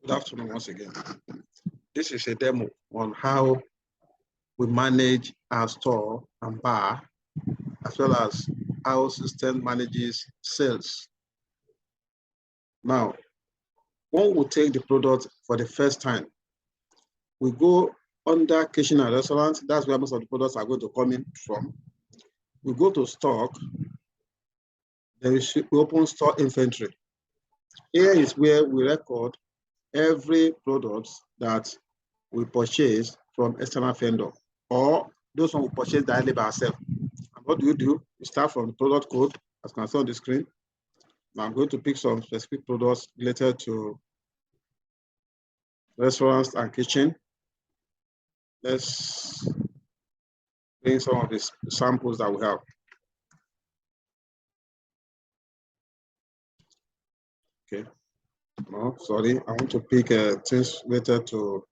Good afternoon once again. This is a demo on how we manage our store and bar, as well as how system manages sales. Now, when we take the product for the first time, we go under kitchen and restaurant. That's where most of the products are going to come in from. We go to stock. Then we open store inventory. Here is where we record every product that we purchase from external vendor, or those one we purchase directly by ourselves. And what do? We start from the product code, as you can see on the screen. Now I'm going to pick some specific products related to restaurants and kitchen. Let's bring some of these samples that we have. Okay. No, sorry, I want to pick things related to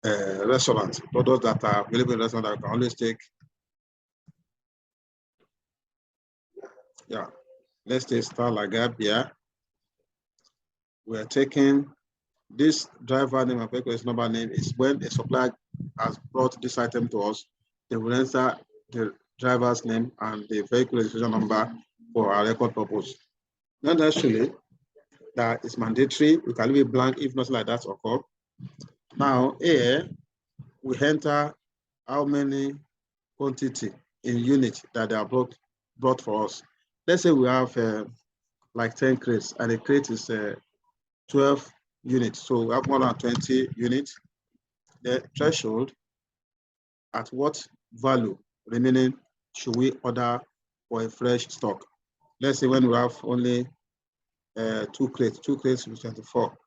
restaurants, products that are available in restaurants that we can always take. Yeah, let's take Star Lager beer. We're taking this driver name and vehicle number name is when a supplier has brought this item to us, they will enter the driver's name and the vehicle registration number for our record purpose. Not necessarily that is mandatory. We can leave it blank if nothing like that occur. Now here we enter how many quantity in unit that they are brought for us. Let's say we have like 10 crates and the crate is 12 units. So we have more than 20 units. The threshold, at what value remaining should we order for a fresh stock? Let's say when we have only 2 crates with 24.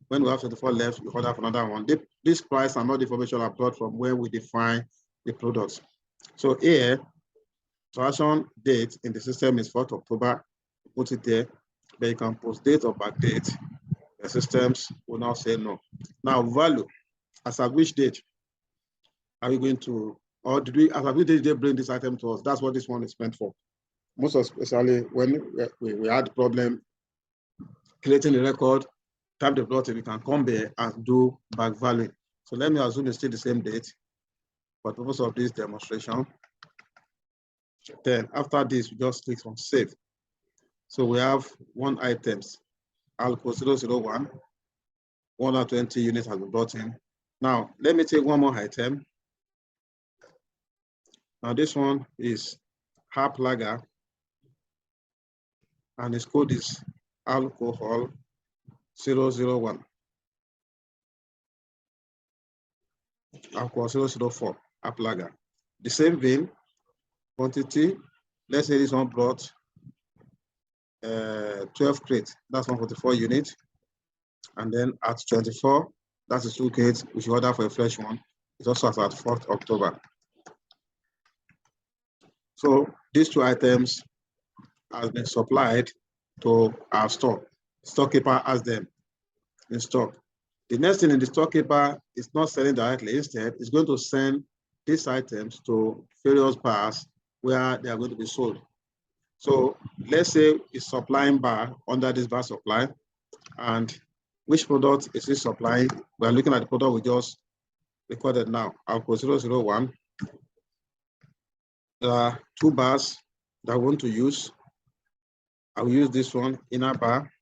When we have 24 left, we order for another one. This price and all the information are brought from where we define the products. So here, transaction date in the system is 4th October. Put it there, but you can post date or back date. The systems will now say no. Now value, as at which date are we going to, or did we, as at which date they bring this item to us? That's what this one is meant for. Most especially when we had problem creating a record, type the plot, we can come there and do back value. So let me assume it's still the same date for the purpose of this demonstration. Then after this, we just click on save. So we have one items, Alco 001, 120 units has been brought in. Now, let me take one more item. Now this one is Harp Lager, and its code is alcohol 001. Alcohol 004, Harp Lager. The same vein, quantity, let's say this one brought 12 crates, that's 144 units. And then at 24, that's the 2 crates, we should order for a fresh one. It's also at 4th October. So these 2 items have been supplied to our store. Storekeeper has them in stock. The next thing in the storekeeper is not selling directly. Instead, it's going to send these items to various bars where they are going to be sold. So let's say it's supplying bar under this bar supply, and which product is it supplying? We're looking at the product we just recorded now, Alcohol 001. There are 2 bars that I want to use. I will use this one, inner bar.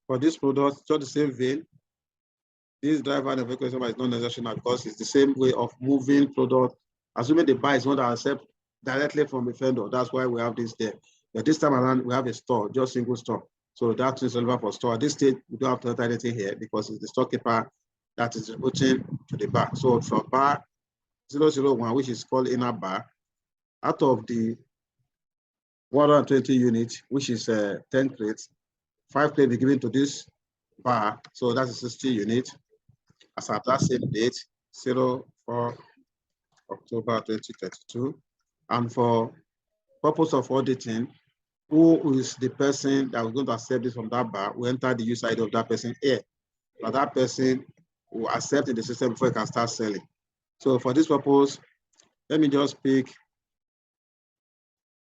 For this product, just the same vein. This driver and vehicle is not necessary now because it's the same way of moving product. Assuming the buyer is not accept directly from the vendor, that's why we have this there. But this time around, we have a store, just single store. So that is relevant for store. At this stage, we don't have to enter anything here because it's the storekeeper that is distributing to the bar. So for bar 001, which is called inner bar, out of the 120 units, which is 10 crates, 5 crates be given to this bar. So that's a 60 unit. As at that same date, 04 October 2022. And for purpose of auditing, who is the person that was going to accept this from that bar? We enter the user ID of that person here. But that person will accept in the system before you can start selling. So for this purpose, let me just pick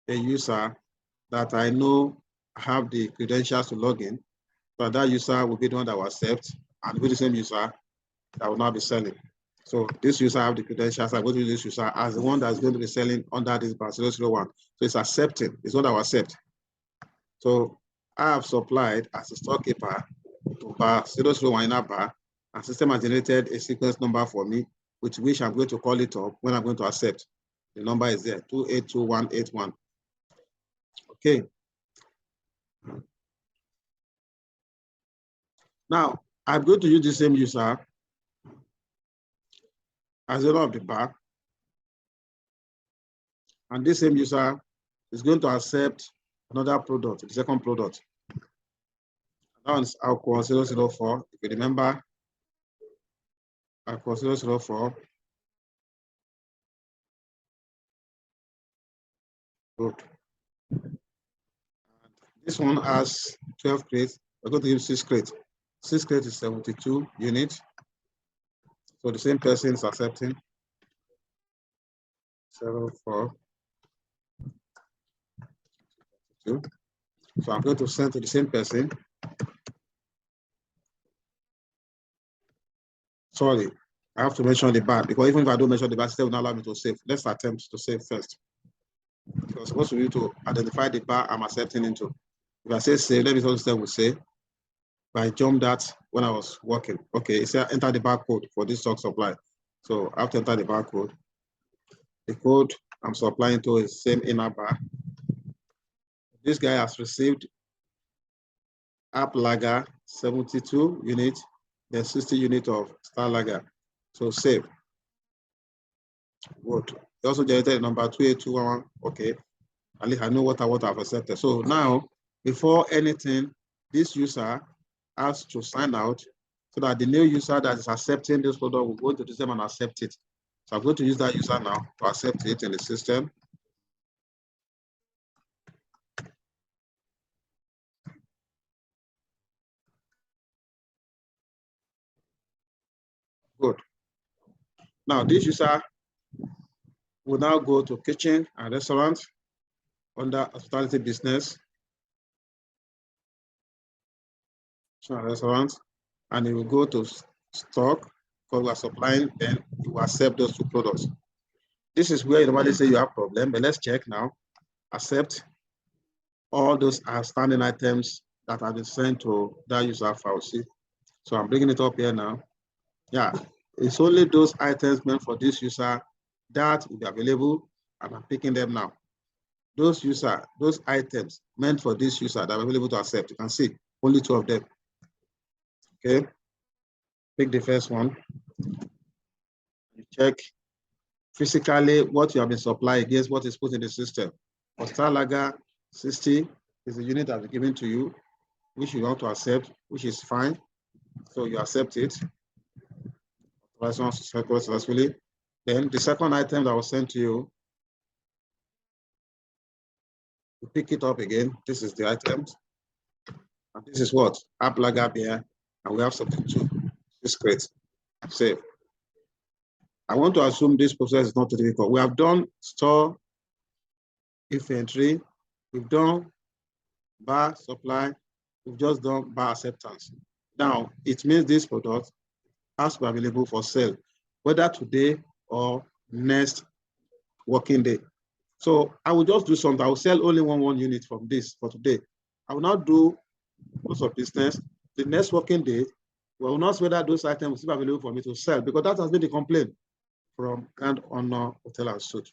a user that I know have the credentials to log in. So that user will be the one that will accept, and with the same user that will now be selling. So this user have the credentials. I go to this user as the one that's going to be selling under this bar 001. So it's accepting. It's what I will accept. So I have supplied as a storekeeper to bar 001 in a bar, and system has generated a sequence number for me, with which I'm going to call it up when I'm going to accept. The number is there, 282181. Okay. Now I'm going to use the same user as the owner of the bar, and this same user is going to accept another product, the second product. That one is alcohol 004. If you remember, alcohol 004. Good. And this one has 12 crates. We're going to use 6 crates. 6 crates is 72 units. So the same person is accepting 04. So I'm going to send to the same person. Sorry, I have to mention the bar, because even if I don't mention the bar, still will not allow me to save. Let's attempt to save first. Because supposed to be to identify the bar I'm accepting into. If I say save, let me also say will say. I jumped that when I was working. Okay, it said enter the barcode for this stock supply. So I have to enter the barcode. The code I'm supplying to is same inner bar. This guy has received app lager 72 units, then 60 units of star lager. So save. Good. He also generated number 28211. Okay. At least I know what I've accepted. So now, before anything, this user has to sign out so that the new user that is accepting this product will go to the system and accept it. So I'm going to use that user now to accept it in the system. Good. Now this user will now go to kitchen and restaurant under hospitality business. Restaurant, and he will go to stock because we are supplying, then he will accept those 2 products. This is where you normally say you have problem, but let's check now. Accept all those outstanding items that have been sent to that user file. See, so I'm bringing it up here now. Yeah, it's only those items meant for this user that will be available, and I'm picking them now. Those items meant for this user that are available to accept. You can see only 2 of them. Okay, pick the first one. You check physically what you have been supplying against what is put in the system. For star lager 60 is the unit that is given to you, which you want to accept, which is fine. So you accept it. Successfully. Then the second item that was sent to you, you pick it up again. This is the item. And this is what? App lager beer. And we have something to this crate. Save. I want to assume this process is not too difficult. We have done store inventory, we've done bar supply, we've just done bar acceptance. Now, it means this product has to be available for sale, whether today or next working day. So I will just do something. I will sell only one unit from this for today. I will not do most of business. The next working day, we will not see whether those items will be available for me to sell, because that has been the complaint from Grand Honor Hotel and Suite.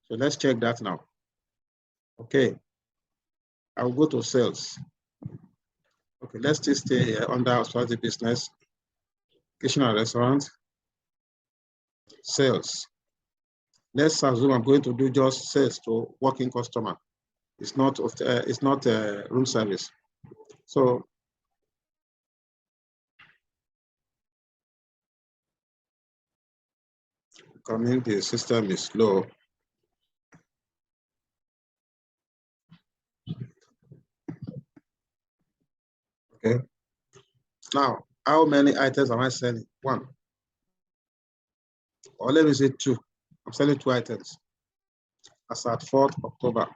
So let's check that now. Okay, I will go to sales. Okay, let's still stay here under hospitality business, kitchen and restaurant, sales. Let's assume I'm going to do just sales to working customer. It's not room service. So coming, the system is slow. Okay. Now, how many items am I selling? 1. Or let me say 2. I'm selling 2 items. As at 4th October.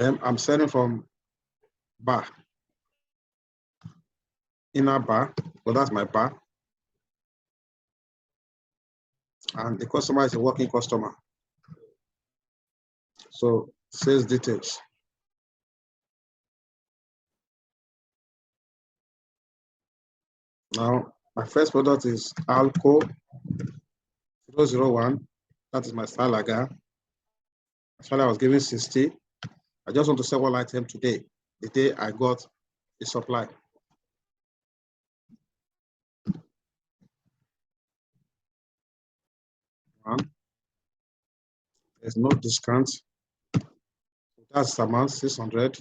I'm selling from bar, inner bar, so that's my bar. And the customer is a working customer. So sales details. Now, my first product is Alco 001. That is my style lager. Actually, I was given 60. I just want to sell one item today, the day I got the supply. One, there's no discount. That's the amount, 600.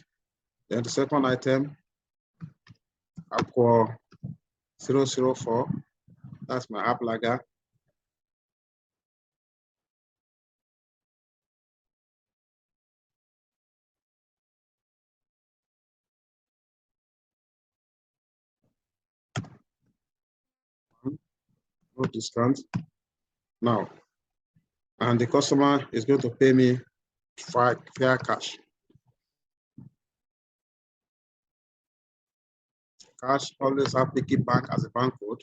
Then the second item, Aqua 004. That's my app lager. No discount. Now, and the customer is going to pay me fair cash. Cash always have Piggy Bank as a bank code,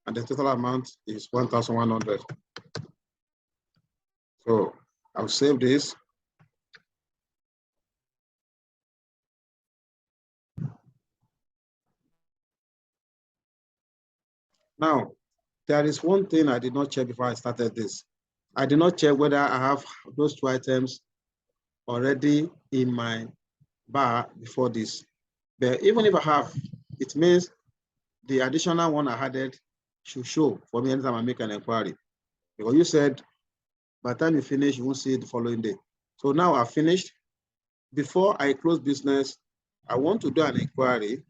and the total amount is 1,100. So I'll save this. Now, there is one thing I did not check before I started this. I did not check whether I have those two items already in my bar before this. But even if I have, it means the additional one I added should show for me anytime I make an inquiry. Because you said by the time you finish, you won't see it the following day. So now I've finished. Before I close business, I want to do an inquiry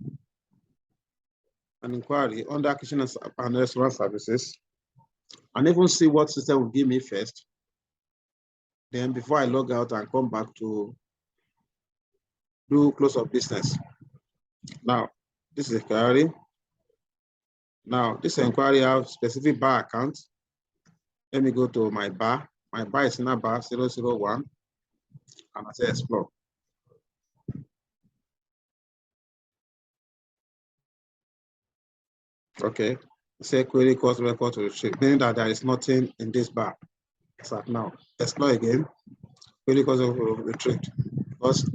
under kitchen and restaurant services, and even see what system will give me first. Then before I log out and come back to do close of business. Now, this is inquiry. Now, this inquiry have specific bar account. Let me go to my bar. My bar is in a bar 001, and I say explore. Okay, say query cost record to retrieve, meaning that there is nothing in this bar. So now, explore again, query cost retrieved. Because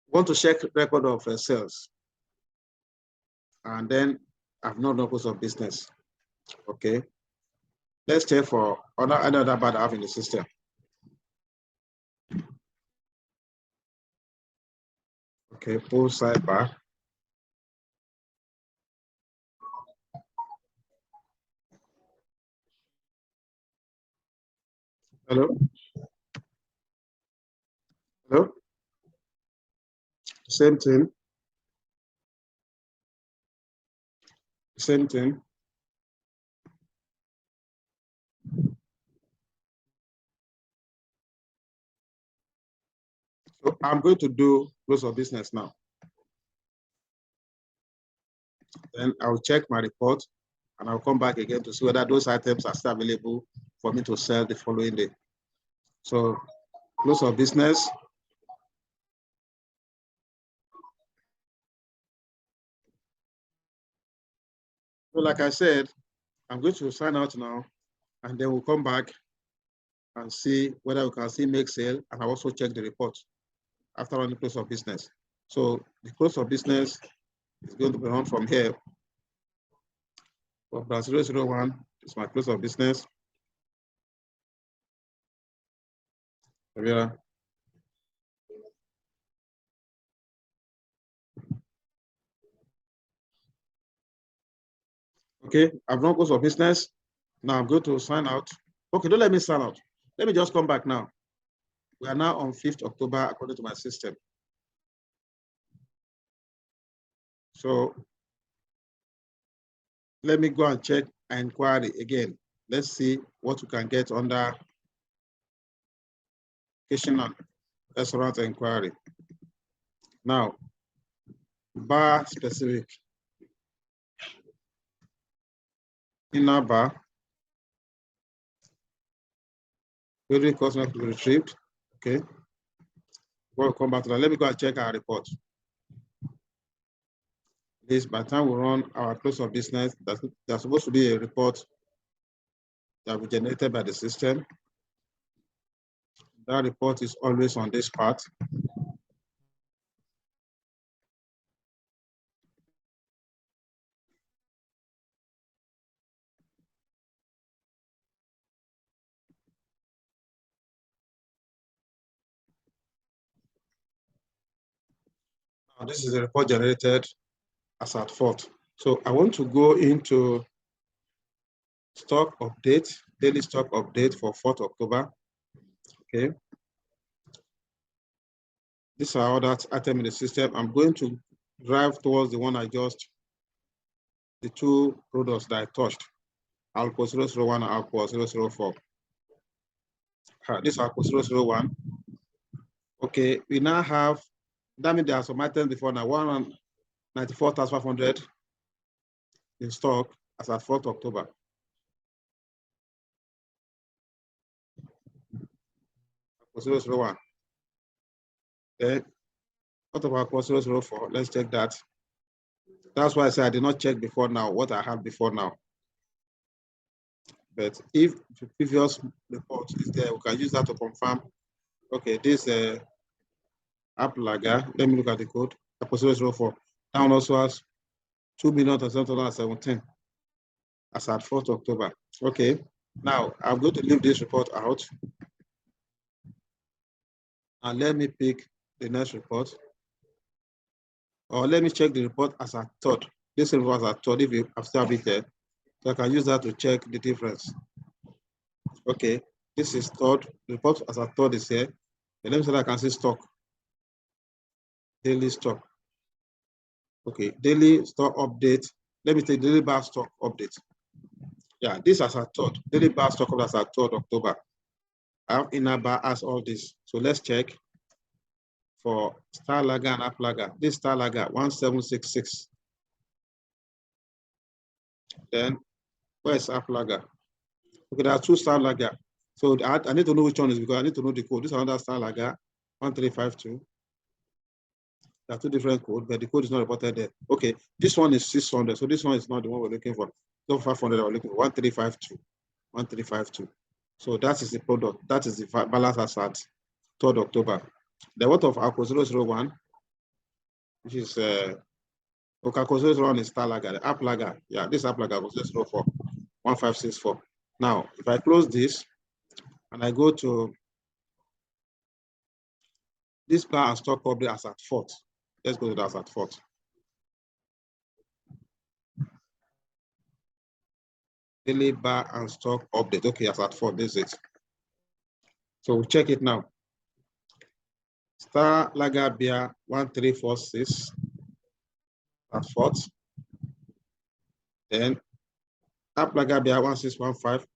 want to check record of sales, and then I've not done course of business. Okay, let's check for another bar I have in the system. Okay, pull sidebar. Hello? Hello? Same thing. Same thing. So I'm going to do close of business now. Then I'll check my report and I'll come back again to see whether those items are still available for me to sell the following day. So close of business. So like I said, I'm going to sign out now, and then we'll come back and see whether we can still make sale, and I'll also check the report after running close of business. So the close of business is going to be run from here. For bar 001 is my close of business. Yeah. Okay, I've run close of business. Now I'm going to sign out. Okay, don't let me sign out. Let me just come back now. We are now on 5th October according to my system. So let me go and check inquiry again. Let's see what we can get under kitchen and restaurant inquiry. Now, bar specific. Inner bar. Query customer retrieved. Okay. We'll come back to that. Let me go and check our report. This, by the time we run our close of business, there's supposed to be a report that will be generated by the system. That report is always on this part. Now, this is a report generated as at 4th. So I want to go into stock update, daily stock update for 4th October. Okay. These are all that item in the system. I'm going to drive towards the one I just, the two products that I touched, Alco 001 and Alco 004. This is Alco 001. Okay, we now have, that means there are some items before now, 194,500 in stock as at 4th October. Alco 001. Then, what about Alco 004? Let's check that. That's why I said I did not check before now what I had before now. But if the previous report is there, we can use that to confirm. Okay, this app lager, let me look at the code. Alco 004. That one also has 2,717 as at 4th October. Okay, now I'm going to leave this report out. And let me pick the next report. Or let me check the report as at 3rd. This report as at 3rd, if you have still have it there. So I can use that to check the difference. Okay, this is 3rd. The report as at 3rd is here. And let me see that I can see stock. Daily stock. Okay, daily stock update. Let me take daily bar stock update. Yeah, this is at 3rd. Daily bar stock update as at 3rd October. I have inner bar as all this. So let's check for Star Lager and App Lager. This Star Lager 1766. Then where's App Lager? Okay, there are two Star Lager. So I need to know which one is because I need to know the code. This is another Star Lager 1352. There are two different codes, but the code is not reported there. Okay, this one is 600. So this one is not the one we're looking for. So 500, we're looking for 1352. 1352. So that is the product. That is the balance as at 3rd October. The what of Alco 001, which is Alco 001 is Star Lager, the App Lager. Yeah, this App Lager was 004, 1564. Now, if I close this and I go to this bar and stock update as at 4th. Let's go to that as at 4th. Daily bar and stock update. Okay, as at 4th, this is it. So we'll check it now. Star Lager beer 1346 at 4th. Then App Lager beer 1615.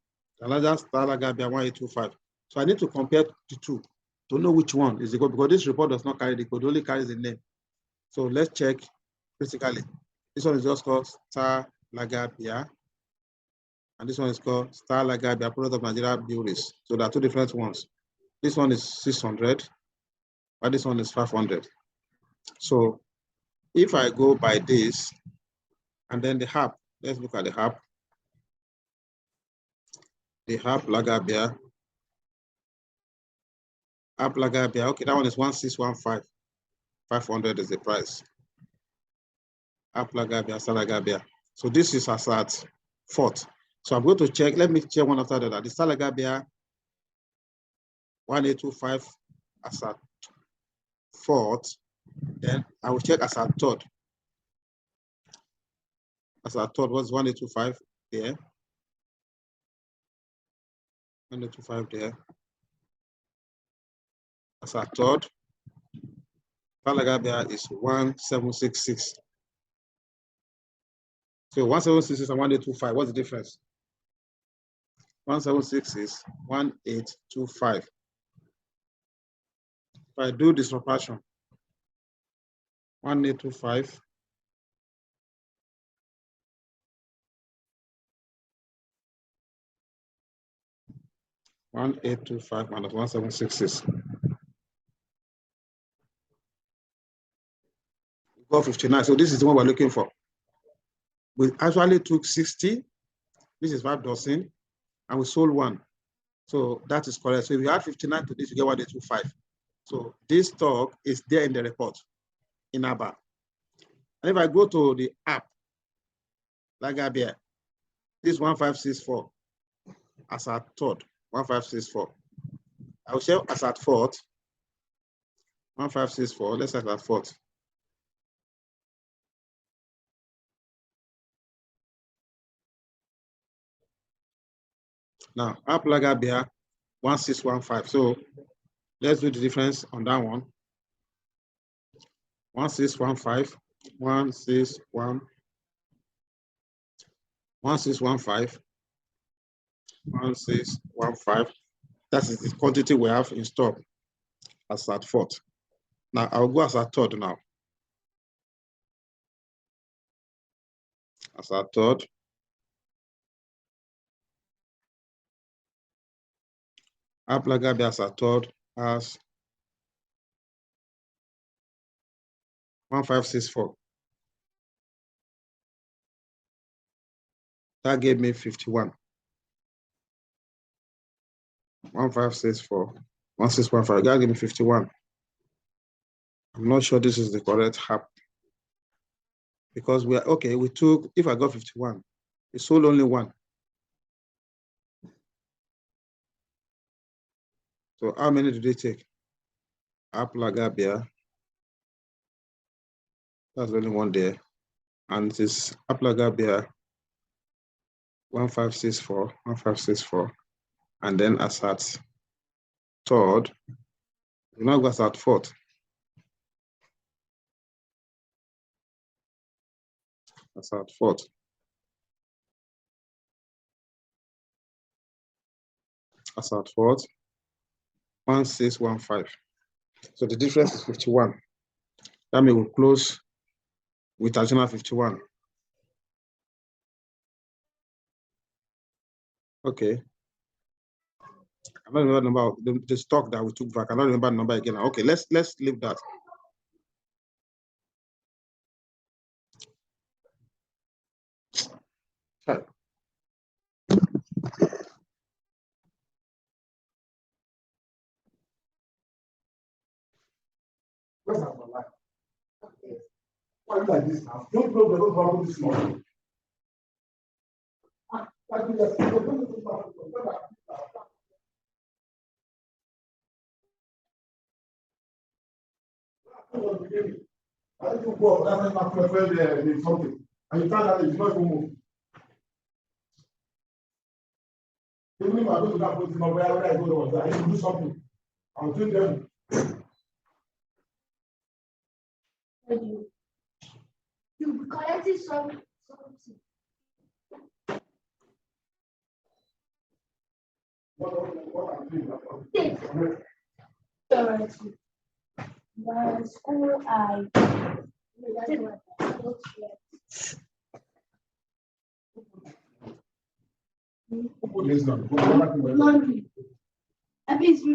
Another Star Lager beer 1825. So I need to compare the two to know which one is the code because this report does not carry the code, only carries the name. So let's check critically. This one is just called Star Lager beer. And this one is called Star Lager beer, product of Nigeria Breweries. So there are two different ones. This one is 600, but this one is 500. So if I go by this, and then the app, let's look at the app. The app Lager beer. App Lager beer, okay, that one is 1615. 500 is the price. App Lager beer, Star Lager beer. So this is as at 4th. So I'm going to check, let me check one after the other. The Star Lager beer 1825 as at 4th. Then I will check as at 3rd. As at 3rd was 1825 there. 1825 there. As at 3rd, Star Lager beer is 1766. So 1766 and 1825, what's the difference? 176 is 1825. If I do this subtraction, 1825 1825 minus 1766. got 59. So this is the one we're looking for. We actually took 60. This is 5 dozen, and we sold one. So that is correct. So if you add 59 to this, you get 1825. So this stock is there in the report in ABA. And if I go to the app, like Abia, this 1564 as at third, 1564. I will say as at fourth, 1564. Let's say as at fourth. Now, app like Abia, 1615. So let's do the difference on that one. 1615, 161, 1615, 1615. That is the quantity we have in stock as at fourth. Now I'll go as at third now. As at third. Aplagabi as at third as 1564. That gave me 51. 1564, 1615. That gave me 51. I'm not sure this is the correct app because we are okay. We took, if I got 51, we sold only one. So how many did they take? Aplagabia. That's only one there. And it is Aplagabia 1564, 1564. And then as at third, we now go as at fourth. As at fourth. As at fourth, 1615. So the difference is 51. That means we'll close with additional 51. Okay. I don't remember the number, the stock that we took back. I don't remember the number again. Okay, let's leave that. Sorry. Why like this now? Don't know the problem this morning. I think go that's not prefer something. And you can't have it, not move. Even if I go to that place, where I go to, I need to do something. I'll do them. You collected something. What I'm doing. My school, I laundry. At least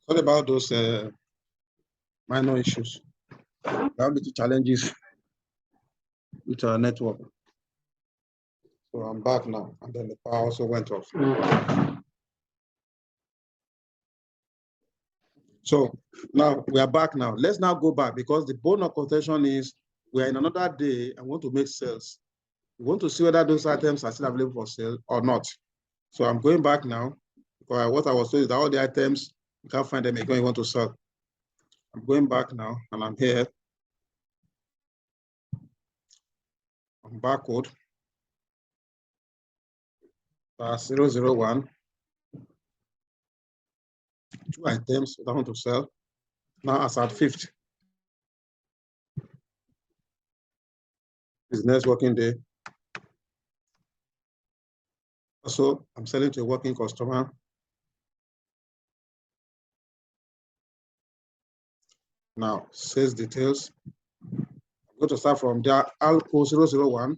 What about those minor issues? There are little challenges with our network. So I'm back now, and then the power also went off. So now we are back now. Let's now go back because the bone of contention is we are in another day and want to make sales. We want to see whether those items are still available for sale or not. So I'm going back now because what I was told is that all the items, you can't find them again, you want to sell. I'm going back now and I'm here. I'm barcode. 001. 2 items that I want to sell. Now as at 5th. Is next working day. Also, I'm selling to a working customer. Now, sales details. I'm going to start from there. ALCO 001.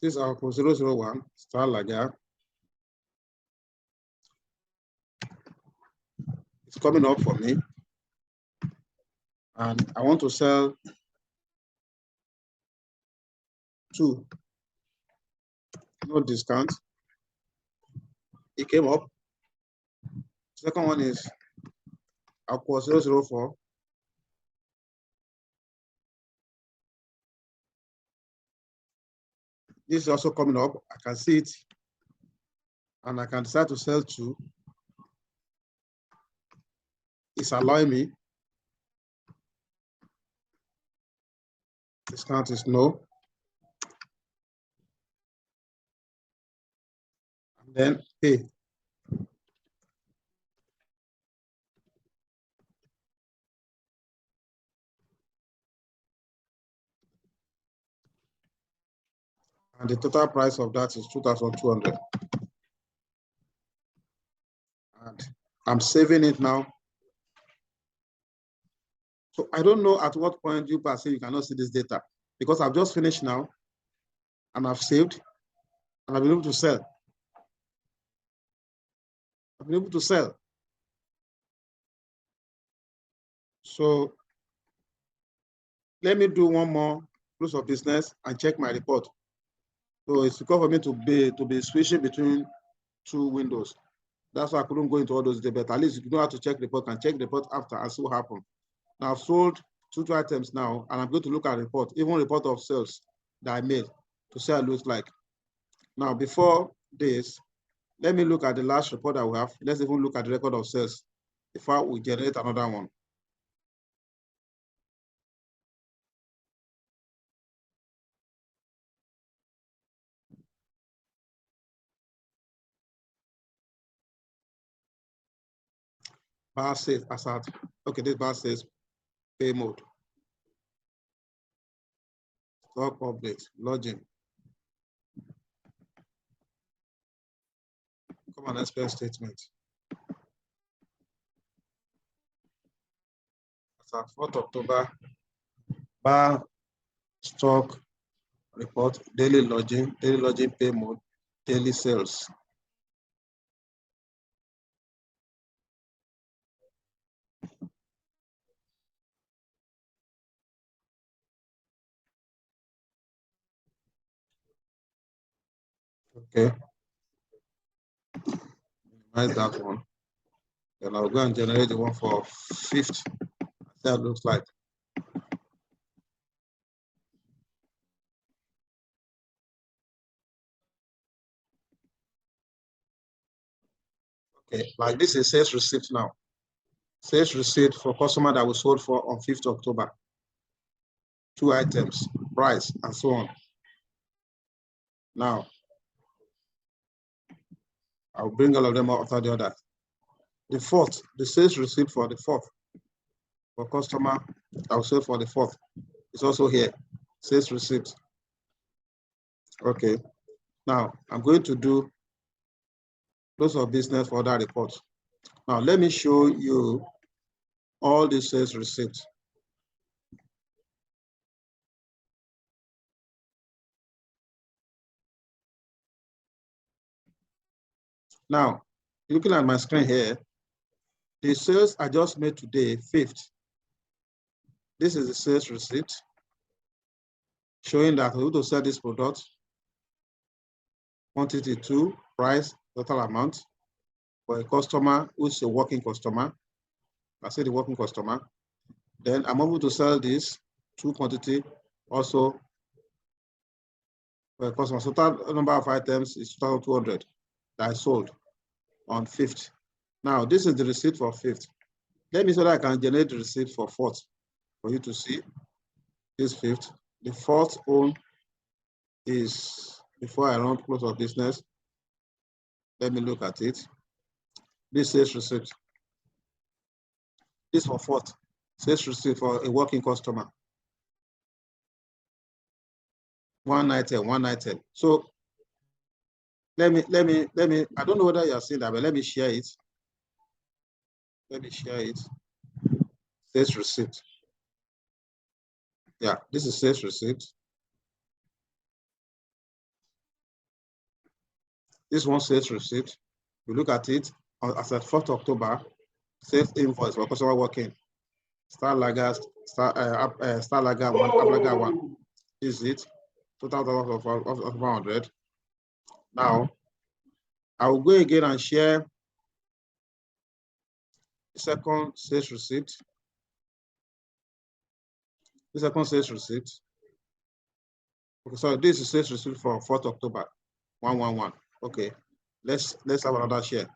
This is ALCO 001. Start like that. It's coming up for me. And I want to sell 2. No discount. It came up. Second one is ALCO 004. This is also coming up. I can see it. And I can decide to sell 2. It's allowing me. Discount is no. And then pay. And the total price of that is 2,200. And I'm saving it now. So I don't know at what point you perceive you cannot see this data, because I've just finished now and I've saved and I've been able to sell. I've been able to sell. So let me do one more close of business and check my report. So it's because for me to be switching between 2 windows. That's why I couldn't go into all those data, but at least you know how to check the report and check the report after and see what happened. Now I've sold 2 items now, and I'm going to look at report, even report of sales that I made to see how it looks like. Now, before this, let me look at the last report that we have. Let's even look at the record of sales before we generate another one. Bar says asset. Okay, this bar says pay mode. Stock update, lodging. Come on, expense statement. As at 4th October, bar stock report, daily lodging pay mode, daily sales. Okay. Minimize that one. Then I'll go and generate the one for 5th. That looks like. Okay, like this is sales receipt now. Sales receipt for customer that we sold for on 5th October. 2 items, price, and so on. Now, I'll bring all of them out after the other. The 4th, the sales receipt for the 4th. For customer, I'll say for the 4th. It's also here, sales receipt. Okay, now I'm going to do close of business for that report. Now, let me show you all the sales receipts. Now, looking at my screen here, the sales I just made today, 5th. This is the sales receipt showing that we're going to sell this product. Quantity 2, price, total amount for a customer who's a working customer. I say the working customer. Then I'm able to sell this 2 quantity also for a customer. So total number of items is 2,200 that I sold on 5th. Now, this is the receipt for 5th. Let me so that I can generate the receipt for 4th for you to see. This 5th. The 4th one is before I run close of business. Let me look at it. This sales receipt. This for 4th. Sales receipt for a working customer. 1 item, 1 item. So let me, I don't know whether you're seeing that, but let me share it. Let me share it. Sales receipt. Yeah, this is sales receipt. This one sales receipt. You look at it as at 4th October, sales invoice for customer working. Star Lager, Star Lager 1, Up Lager 1. This is it. Total of 100. Now, I will go again and share the second sales receipt. The second sales receipt. Okay, so this is sales receipt for 4th October, 111. Okay, let's have another share.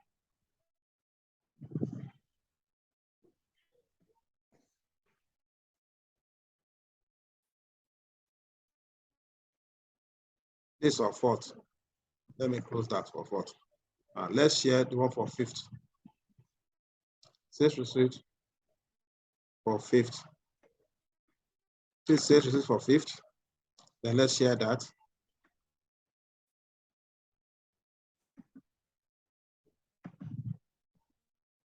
This for 4th. Let me close that for 4th. Let's share the one for 5th. Sales receipt for 5th. This sales receipt for 5th. Then let's share that.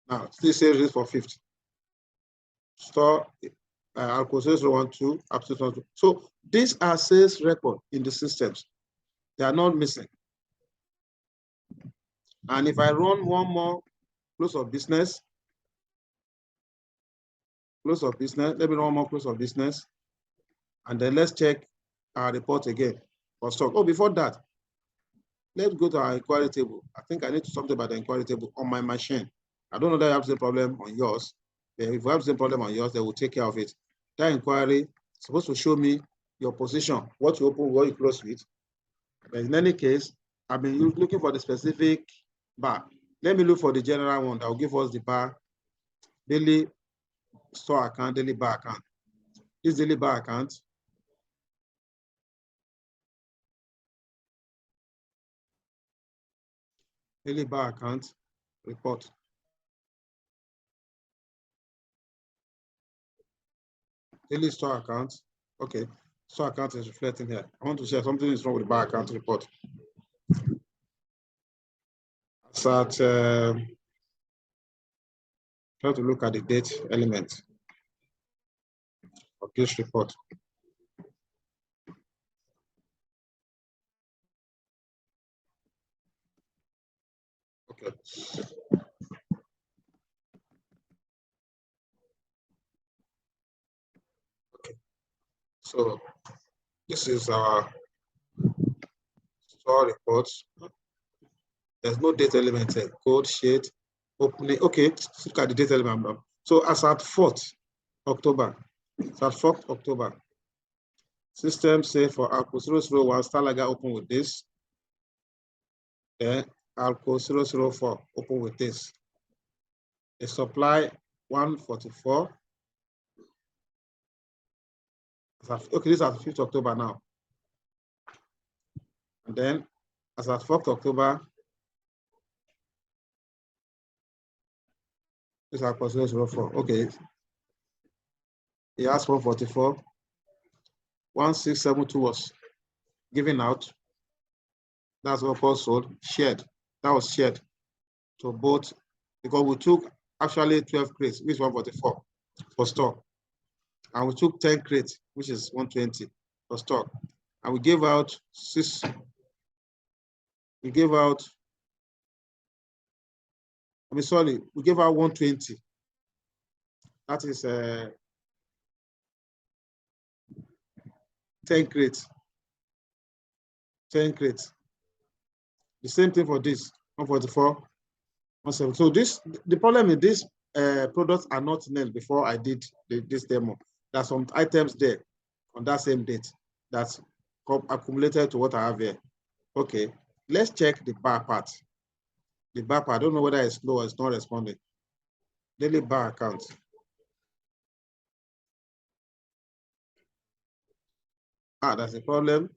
Now, this sales receipt for 5th. Store alcohol sales 12, absolute 12. So these are sales record in the systems. They are not missing. And if I run one more close of business, let me run one more close of business, and then let's check our report again for stock. Oh, before that, let's go to our inquiry table. I think I need to something about the inquiry table on my machine. I don't know that you have the problem on yours. But if you have the problem on yours, they will take care of it. That inquiry is supposed to show me your position, what you open, what you close with. But in any case, I've been looking for the specific bar. Let me look for the general one that will give us the bar, daily store account, daily bar account. This daily bar account. Daily bar account report. Daily store account. Okay, store account is reflecting here. I want to share something is wrong with the bar account report. So try to look at the date element of this report. Okay. Okay. So this is our store reports. There's no date element here. Code, sheet, opening. Okay, let's look at the date element. So as at 4th October, system say for Alco 001, Star Lager open with this. Then Alco 004 open with this. A supply 144. Okay, this is at 5th October now. And then as at 4th October, this is Alco 004. Okay. He has 144. 1672 was given out. That's what was sold, shared. That was shared to both, because we took actually 12 crates, which is 144 for stock. And we took 10 crates, which is 120 for stock. And we gave out we gave out 120. That is 10 crates. 10 crates. The same thing for this, 144, 170. So the problem is these products are not named before I did this demo. There's some items there on that same date that's accumulated to what I have here. Okay, let's check the bar part. The bar part, I don't know whether it's slow or it's not responding. Daily bar account. That's a problem.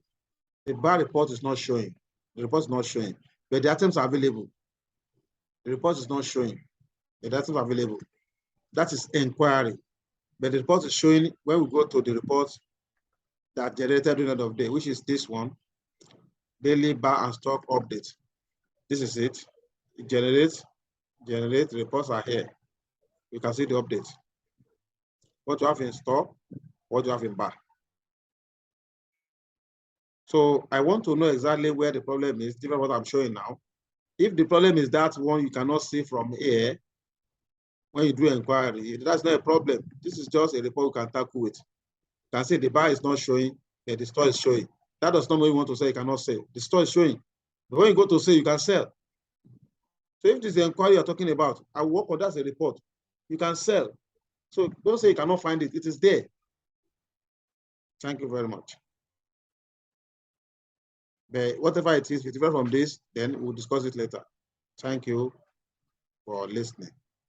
The bar report is not showing. The report is not showing, but the items are available. The report is not showing. The items are available. That is inquiry. But the report is showing when we go to the report that generated during the end of the day, which is this one, daily bar and stock update. This is it. It generates, reports are here. You can see the update. What you have in store, what you have in bar. So I want to know exactly where the problem is, different what I'm showing now. If the problem is that one you cannot see from here, when you do inquiry, that's not a problem. This is just a report you can tackle with. You can say the bar is not showing, and the store is showing. That does not mean you want to say you cannot sell. The store is showing. But when you go to say you can sell. So if this is the inquiry you're talking about, I work on that's a report. You can sell. So don't say you cannot find it. It is there. Thank you very much. But whatever it is, if it's different from this, then we'll discuss it later. Thank you for listening.